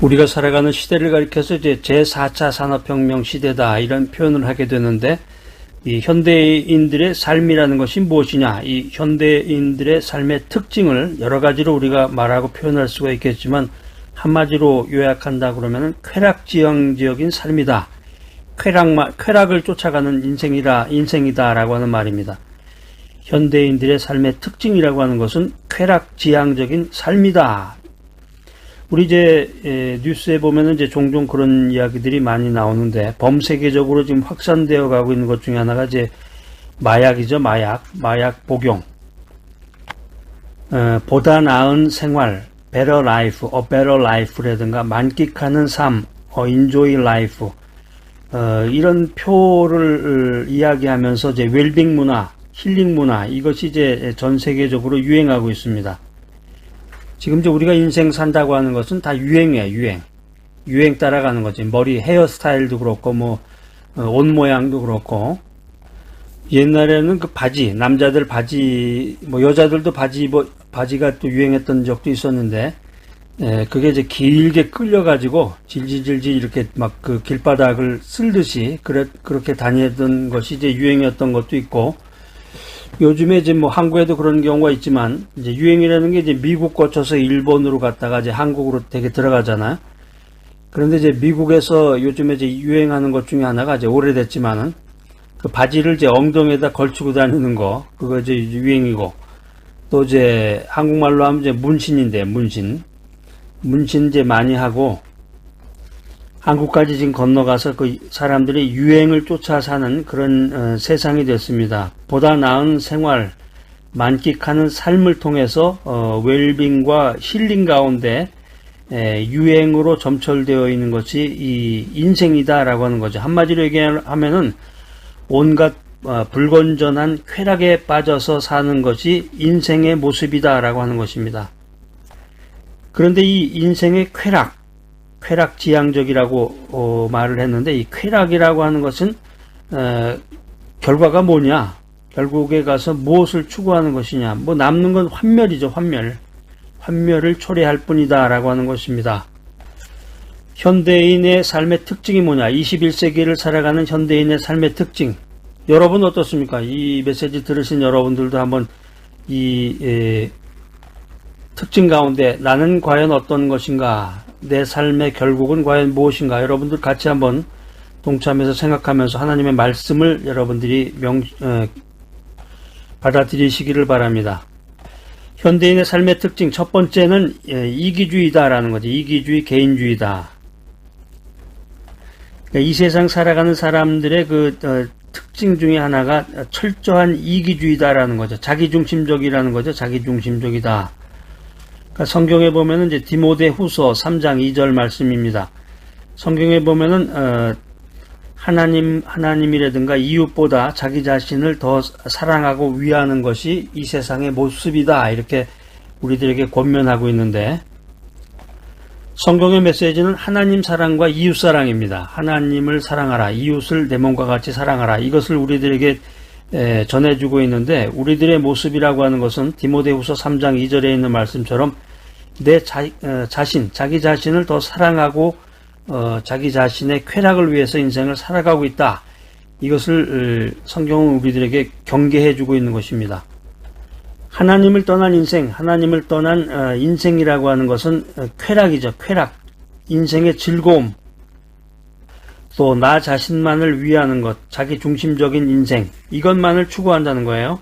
우리가 살아가는 시대를 가리켜서 이제 제4차 산업혁명 시대다 이런 표현을 하게 되는데, 이 현대인들의 삶이라는 것이 무엇이냐, 이 현대인들의 삶의 특징을 여러 가지로 우리가 말하고 표현할 수가 있겠지만, 한마디로 요약한다 그러면은 쾌락지향적인 삶이다. 쾌락을 쫓아가는 인생이다라고 하는 말입니다. 현대인들의 삶의 특징이라고 하는 것은 쾌락지향적인 삶이다. 우리 이제 뉴스에 보면은 이제 종종 그런 이야기들이 많이 나오는데, 범세계적으로 지금 확산되어 가고 있는 것 중에 하나가 이제 마약이죠. 마약 복용. 보다 나은 생활, better life, a better life라든가 만끽하는 삶, enjoy life. 이런 표를 이야기하면서 이제 웰빙 문화, 힐링 문화, 이것이 이제 전 세계적으로 유행하고 있습니다. 지금 이제 우리가 인생 산다고 하는 것은 다 유행이에요, 유행 따라가는 거지. 머리 헤어스타일도 그렇고, 옷 모양도 그렇고. 옛날에는 그 바지, 남자들 바지, 여자들도 바지가 또 유행했던 적도 있었는데, 그게 이제 길게 끌려가지고, 질질질질 이렇게 막 그 길바닥을 쓸듯이, 그렇게 다니던 것이 이제 유행이었던 것도 있고, 요즘에 이제 한국에도 그런 경우가 있지만, 이제 유행이라는 게 이제 미국 거쳐서 일본으로 갔다가 이제 한국으로 되게 들어가잖아요. 그런데 이제 미국에서 요즘에 이제 유행하는 것 중에 하나가 이제 오래됐지만은, 그 바지를 이제 엉덩이에다 걸치고 다니는 거, 그거 이제 유행이고, 또 이제 한국말로 하면 이제 문신인데, 문신 이제 많이 하고, 한국까지 지금 건너가서 그 사람들이 유행을 쫓아 사는 그런 세상이 됐습니다. 보다 나은 생활, 만끽하는 삶을 통해서 웰빙과 힐링 가운데 유행으로 점철되어 있는 것이 이 인생이다라고 하는 거죠. 한마디로 얘기하면은 온갖 불건전한 쾌락에 빠져서 사는 것이 인생의 모습이다라고 하는 것입니다. 그런데 이 인생의 쾌락지향적이라고 말을 했는데, 이 쾌락이라고 하는 것은 결과가 뭐냐, 결국에 가서 무엇을 추구하는 것이냐, 남는 건 환멸이죠. 환멸을 초래할 뿐이다 라고 하는 것입니다. 현대인의 삶의 특징이 뭐냐, 21세기를 살아가는 현대인의 삶의 특징, 여러분 어떻습니까? 이 메시지 들으신 여러분들도 한번 이 특징 가운데 나는 과연 어떤 것인가, 내 삶의 결국은 과연 무엇인가, 여러분들 같이 한번 동참해서 생각하면서 하나님의 말씀을 여러분들이 받아들이시기를 바랍니다. 현대인의 삶의 특징 첫 번째는 이기주의다라는 거죠. 이기주의, 개인주의다. 그러니까 이 세상 살아가는 사람들의 그 특징 중에 하나가 철저한 이기주의다라는 거죠. 자기중심적이라는 거죠. 자기중심적이다. 성경에 보면은 이제 디모데후서 3장 2절 말씀입니다. 성경에 보면은 하나님이라든가 이웃보다 자기 자신을 더 사랑하고 위하는 것이 이 세상의 모습이다, 이렇게 우리들에게 권면하고 있는데, 성경의 메시지는 하나님 사랑과 이웃 사랑입니다. 하나님을 사랑하라, 이웃을 내 몸과 같이 사랑하라, 이것을 우리들에게 전해주고 있는데, 우리들의 모습이라고 하는 것은 디모데후서 3장 2절에 있는 말씀처럼 자기 자신을 더 사랑하고 자기 자신의 쾌락을 위해서 인생을 살아가고 있다. 이것을 성경은 우리들에게 경계해 주고 있는 것입니다. 하나님을 떠난 인생, 하나님을 떠난 인생이라고 하는 것은 쾌락이죠. 쾌락, 인생의 즐거움, 또 나 자신만을 위하는 것, 자기 중심적인 인생, 이것만을 추구한다는 거예요.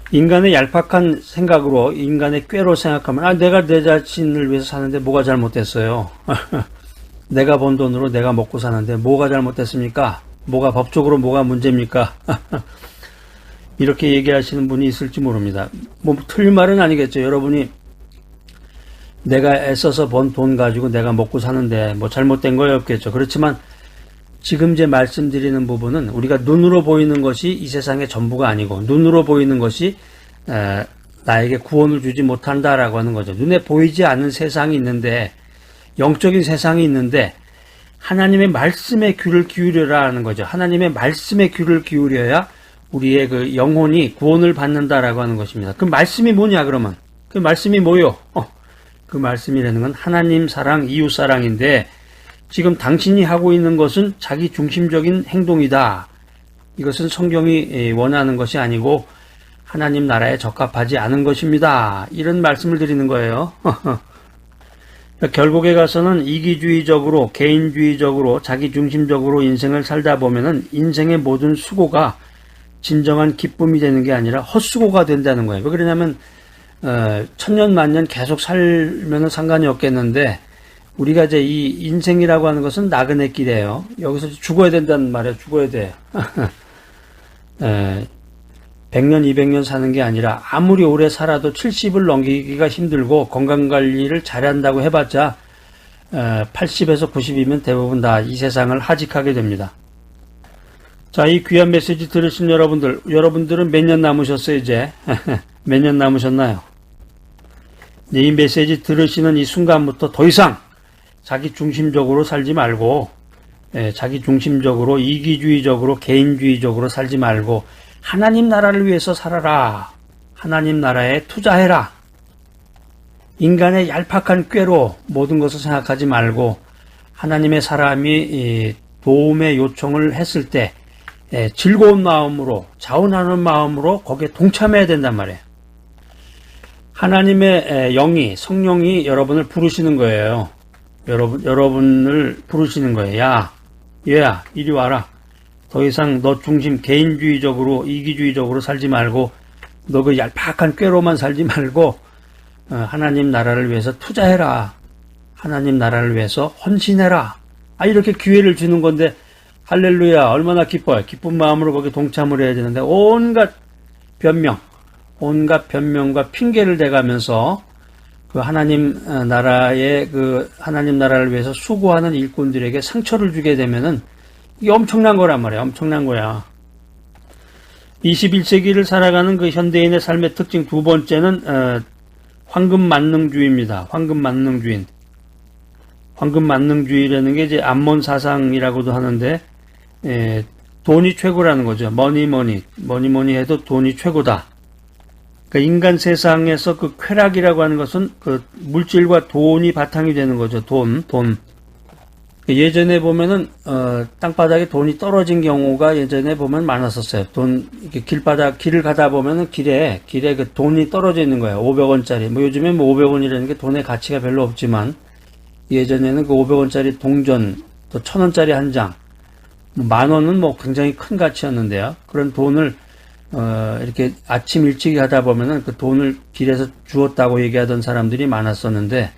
인간의 얄팍한 생각으로, 인간의 꾀로 생각하면, 내가 내 자신을 위해서 사는데 뭐가 잘못됐어요? 내가 번 돈으로 내가 먹고 사는데 뭐가 잘못됐습니까? 법적으로 뭐가 문제입니까? 이렇게 얘기하시는 분이 있을지 모릅니다. 틀린 말은 아니겠죠. 여러분이 내가 애써서 번 돈 가지고 내가 먹고 사는데 잘못된 거 없겠죠. 그렇지만 지금 제 말씀드리는 부분은 우리가 눈으로 보이는 것이 이 세상의 전부가 아니고, 눈으로 보이는 것이 나에게 구원을 주지 못한다라고 하는 거죠. 눈에 보이지 않는 세상이 있는데, 영적인 세상이 있는데, 하나님의 말씀에 귀를 기울여라 하는 거죠. 하나님의 말씀에 귀를 기울여야 우리의 그 영혼이 구원을 받는다라고 하는 것입니다. 그 말씀이 뭐냐, 그러면? 그 말씀이 뭐요? 그 말씀이라는 건 하나님 사랑, 이웃 사랑인데 지금 당신이 하고 있는 것은 자기 중심적인 행동이다. 이것은 성경이 원하는 것이 아니고 하나님 나라에 적합하지 않은 것입니다. 이런 말씀을 드리는 거예요. 결국에 가서는 이기주의적으로, 개인주의적으로, 자기 중심적으로 인생을 살다 보면은 인생의 모든 수고가 진정한 기쁨이 되는 게 아니라 헛수고가 된다는 거예요. 왜 그러냐면 천년 만년 계속 살면은 상관이 없겠는데 우리가 이제 이 인생이라고 하는 것은 나그네 길이에요. 여기서 죽어야 된다는 말이에요. 죽어야 돼. 100년, 200년 사는 게 아니라 아무리 오래 살아도 70을 넘기기가 힘들고 건강관리를 잘한다고 해봤자 80에서 90이면 대부분 다 이 세상을 하직하게 됩니다. 자, 이 귀한 메시지 들으신 여러분들은 몇 년 남으셨어요, 이제? 몇 년 남으셨나요? 이 메시지 들으시는 이 순간부터 더 이상 자기 중심적으로 살지 말고, 자기 중심적으로, 이기주의적으로, 개인주의적으로 살지 말고, 하나님 나라를 위해서 살아라. 하나님 나라에 투자해라. 인간의 얄팍한 꾀로 모든 것을 생각하지 말고, 하나님의 사람이 도움의 요청을 했을 때, 즐거운 마음으로, 자원하는 마음으로 거기에 동참해야 된단 말이에요. 하나님의 영이, 성령이 여러분을 부르시는 거예요. 여러분을 부르시는 거예요. 야, 얘야, 이리 와라. 더 이상 너 중심 개인주의적으로, 이기주의적으로 살지 말고, 너 그 얄팍한 꾀로만 살지 말고, 하나님 나라를 위해서 투자해라. 하나님 나라를 위해서 헌신해라. 이렇게 기회를 주는 건데, 할렐루야, 얼마나 기뻐요. 기쁜 마음으로 거기 동참을 해야 되는데, 온갖 변명과 핑계를 대가면서, 그 하나님 나라를 위해서 수고하는 일꾼들에게 상처를 주게 되면은, 이게 엄청난 거란 말이야. 엄청난 거야. 21세기를 살아가는 그 현대인의 삶의 특징 두 번째는, 황금만능주의입니다. 황금만능주의라는 게 이제 암몬 사상이라고도 하는데, 돈이 최고라는 거죠. 뭐니 해도 돈이 최고다. 그러니까 인간 세상에서 그 쾌락이라고 하는 것은 그 물질과 돈이 바탕이 되는 거죠. 돈. 예전에 보면은, 땅바닥에 돈이 떨어진 경우가 예전에 보면 많았었어요. 이렇게 길을 가다 보면은 길에 그 돈이 떨어져 있는 거예요. 500원짜리. 요즘에 500원이라는 게 돈의 가치가 별로 없지만, 예전에는 그 500원짜리 동전, 또 1000원짜리 한 장, 10,000원은 굉장히 큰 가치였는데요. 그런 돈을, 이렇게 아침 일찍 하다 보면은 그 돈을 길에서 주었다고 얘기하던 사람들이 많았었는데,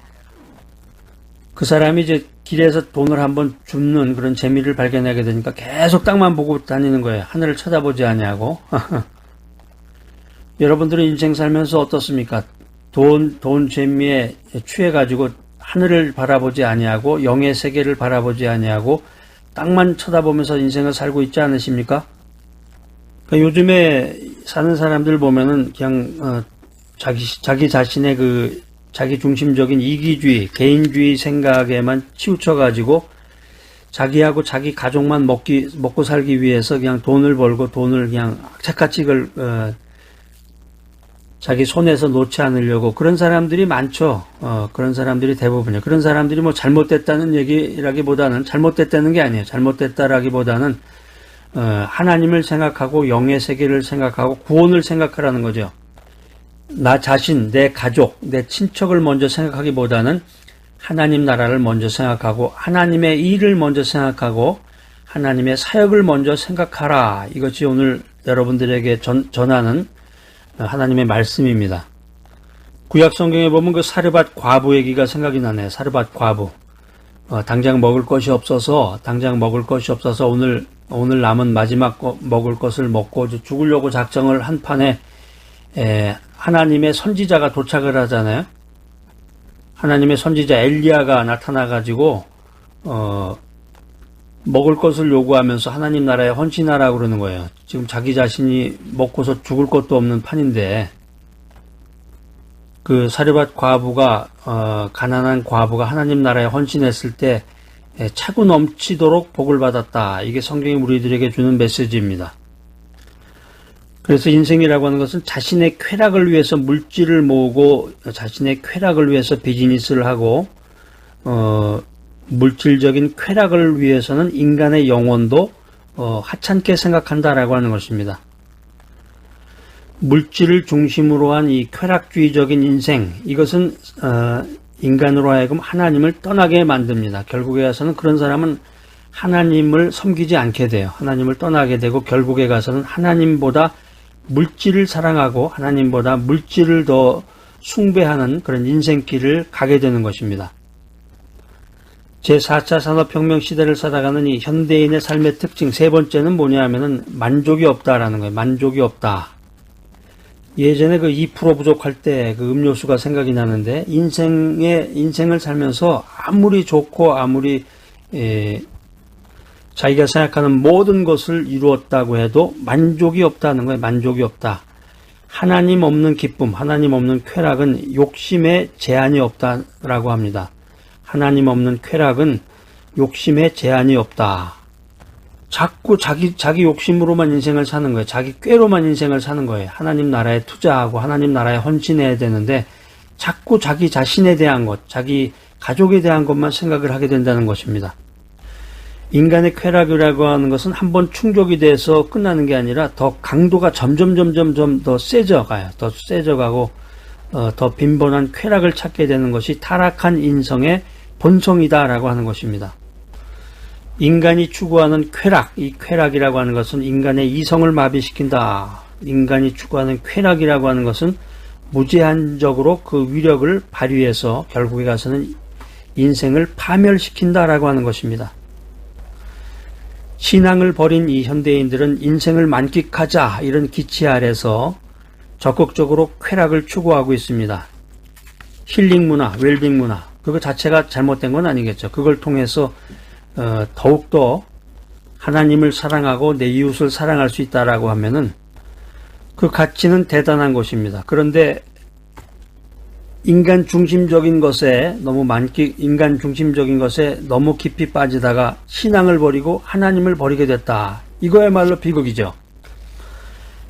그 사람이 이제 길에서 돈을 한번 줍는 그런 재미를 발견하게 되니까 계속 땅만 보고 다니는 거예요. 하늘을 쳐다보지 아니하고. 여러분들은 인생 살면서 어떻습니까? 돈 재미에 취해가지고 하늘을 바라보지 아니하고 영의 세계를 바라보지 아니하고 땅만 쳐다보면서 인생을 살고 있지 않으십니까? 그러니까 요즘에 사는 사람들 보면은 그냥 자기 자신의 그 자기 중심적인 이기주의, 개인주의 생각에만 치우쳐가지고 자기하고 자기 가족만 먹고 살기 위해서 그냥 돈을 벌고 돈을 그냥 악착같이 자기 손에서 놓지 않으려고 그런 사람들이 많죠. 그런 사람들이 대부분이에요. 그런 사람들이 잘못됐다는 얘기라기보다는 잘못됐다는 게 아니에요. 잘못됐다라기보다는 하나님을 생각하고 영의 세계를 생각하고 구원을 생각하라는 거죠. 나 자신, 내 가족, 내 친척을 먼저 생각하기보다는 하나님 나라를 먼저 생각하고 하나님의 일을 먼저 생각하고 하나님의 사역을 먼저 생각하라. 이것이 오늘 여러분들에게 전하는 하나님의 말씀입니다. 구약 성경에 보면 그 사르밧 과부 얘기가 생각이 나네요. 사르밧 과부. 당장 먹을 것이 없어서 오늘 남은 마지막 먹을 것을 먹고 죽으려고 작정을 한 판에 하나님의 선지자가 도착을 하잖아요. 하나님의 선지자 엘리야가 나타나가지고 먹을 것을 요구하면서 하나님 나라에 헌신하라고 그러는 거예요. 지금 자기 자신이 먹고서 죽을 것도 없는 판인데 그 사르밧 과부가 가난한 과부가 하나님 나라에 헌신했을 때 차고 넘치도록 복을 받았다. 이게 성경이 우리들에게 주는 메시지입니다. 그래서 인생이라고 하는 것은 자신의 쾌락을 위해서 물질을 모으고 자신의 쾌락을 위해서 비즈니스를 하고 물질적인 쾌락을 위해서는 인간의 영혼도 하찮게 생각한다라고 하는 것입니다. 물질을 중심으로 한 이 쾌락주의적인 인생, 이것은 인간으로 하여금 하나님을 떠나게 만듭니다. 결국에 가서는 그런 사람은 하나님을 섬기지 않게 돼요. 하나님을 떠나게 되고 결국에 가서는 하나님보다 물질을 사랑하고 하나님보다 물질을 더 숭배하는 그런 인생길을 가게 되는 것입니다. 제4차 산업혁명 시대를 살아가는 이 현대인의 삶의 특징 세 번째는 뭐냐 하면은 만족이 없다라는 거예요. 만족이 없다. 예전에 그 2% 부족할 때 그 음료수가 생각이 나는데 인생을 살면서 아무리 좋고 아무리 자기가 생각하는 모든 것을 이루었다고 해도 만족이 없다는 거예요. 만족이 없다. 하나님 없는 기쁨, 하나님 없는 쾌락은 욕심에 제한이 없다라고 합니다. 하나님 없는 쾌락은 욕심에 제한이 없다. 자꾸 자기 욕심으로만 인생을 사는 거예요. 자기 꾀로만 인생을 사는 거예요. 하나님 나라에 투자하고 하나님 나라에 헌신해야 되는데 자꾸 자기 자신에 대한 것, 자기 가족에 대한 것만 생각을 하게 된다는 것입니다. 인간의 쾌락이라고 하는 것은 한번 충족이 돼서 끝나는 게 아니라 더 강도가 점점 더 세져가요. 더 세져가고 더 빈번한 쾌락을 찾게 되는 것이 타락한 인성의 본성이다라고 하는 것입니다. 인간이 추구하는 쾌락, 이 쾌락이라고 하는 것은 인간의 이성을 마비시킨다. 인간이 추구하는 쾌락이라고 하는 것은 무제한적으로 그 위력을 발휘해서 결국에 가서는 인생을 파멸시킨다라고 하는 것입니다. 신앙을 버린 이 현대인들은 인생을 만끽하자 이런 기치 아래서 적극적으로 쾌락을 추구하고 있습니다. 힐링 문화, 웰빙 문화, 그거 자체가 잘못된 건 아니겠죠. 그걸 통해서 더욱더 하나님을 사랑하고 내 이웃을 사랑할 수 있다라고 하면은 그 가치는 대단한 것입니다. 그런데 인간 중심적인 것에 너무 깊이 빠지다가 신앙을 버리고 하나님을 버리게 됐다. 이거야말로 비극이죠.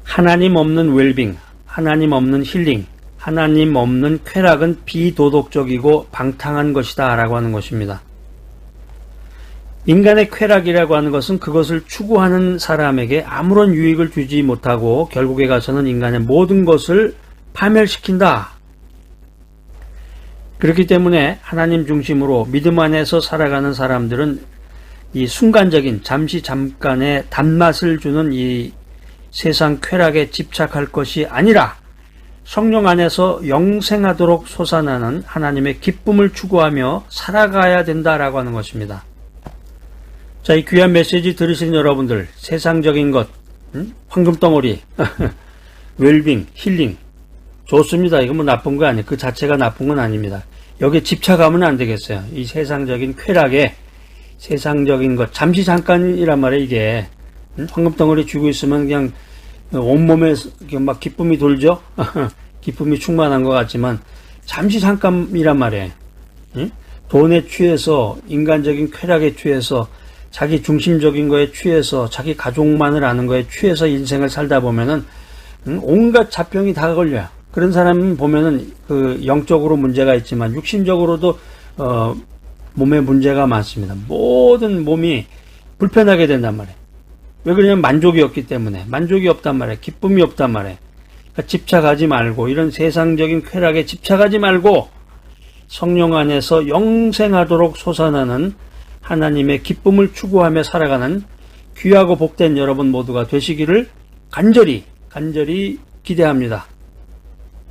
하나님 없는 웰빙, 하나님 없는 힐링, 하나님 없는 쾌락은 비도덕적이고 방탕한 것이다 라고 하는 것입니다. 인간의 쾌락이라고 하는 것은 그것을 추구하는 사람에게 아무런 유익을 주지 못하고 결국에 가서는 인간의 모든 것을 파멸시킨다. 그렇기 때문에 하나님 중심으로 믿음 안에서 살아가는 사람들은 이 순간적인 잠깐의 단맛을 주는 이 세상 쾌락에 집착할 것이 아니라 성령 안에서 영생하도록 솟아나는 하나님의 기쁨을 추구하며 살아가야 된다라고 하는 것입니다. 자, 이 귀한 메시지 들으시는 여러분들, 세상적인 것, 황금덩어리, 웰빙, 힐링, 좋습니다. 이건 뭐 나쁜 거 아니에요. 그 자체가 나쁜 건 아닙니다. 여기에 집착하면 안 되겠어요. 이 세상적인 쾌락에, 세상적인 것, 잠깐이란 말이에요, 이게. 황금덩어리 쥐고 있으면 그냥 온몸에 막 기쁨이 돌죠? 기쁨이 충만한 것 같지만, 잠깐이란 말이에요. 돈에 취해서, 인간적인 쾌락에 취해서, 자기 중심적인 거에 취해서, 자기 가족만을 아는 거에 취해서 인생을 살다 보면은, 온갖 잡병이 다 걸려요. 그런 사람 보면은 그 영적으로 문제가 있지만 육신적으로도 몸에 문제가 많습니다. 모든 몸이 불편하게 된단 말이에요. 왜 그러냐면 만족이 없기 때문에. 만족이 없단 말이에요. 기쁨이 없단 말이에요. 그러니까 집착하지 말고, 이런 세상적인 쾌락에 집착하지 말고 성령 안에서 영생하도록 솟아나는 하나님의 기쁨을 추구하며 살아가는 귀하고 복된 여러분 모두가 되시기를 간절히 기대합니다.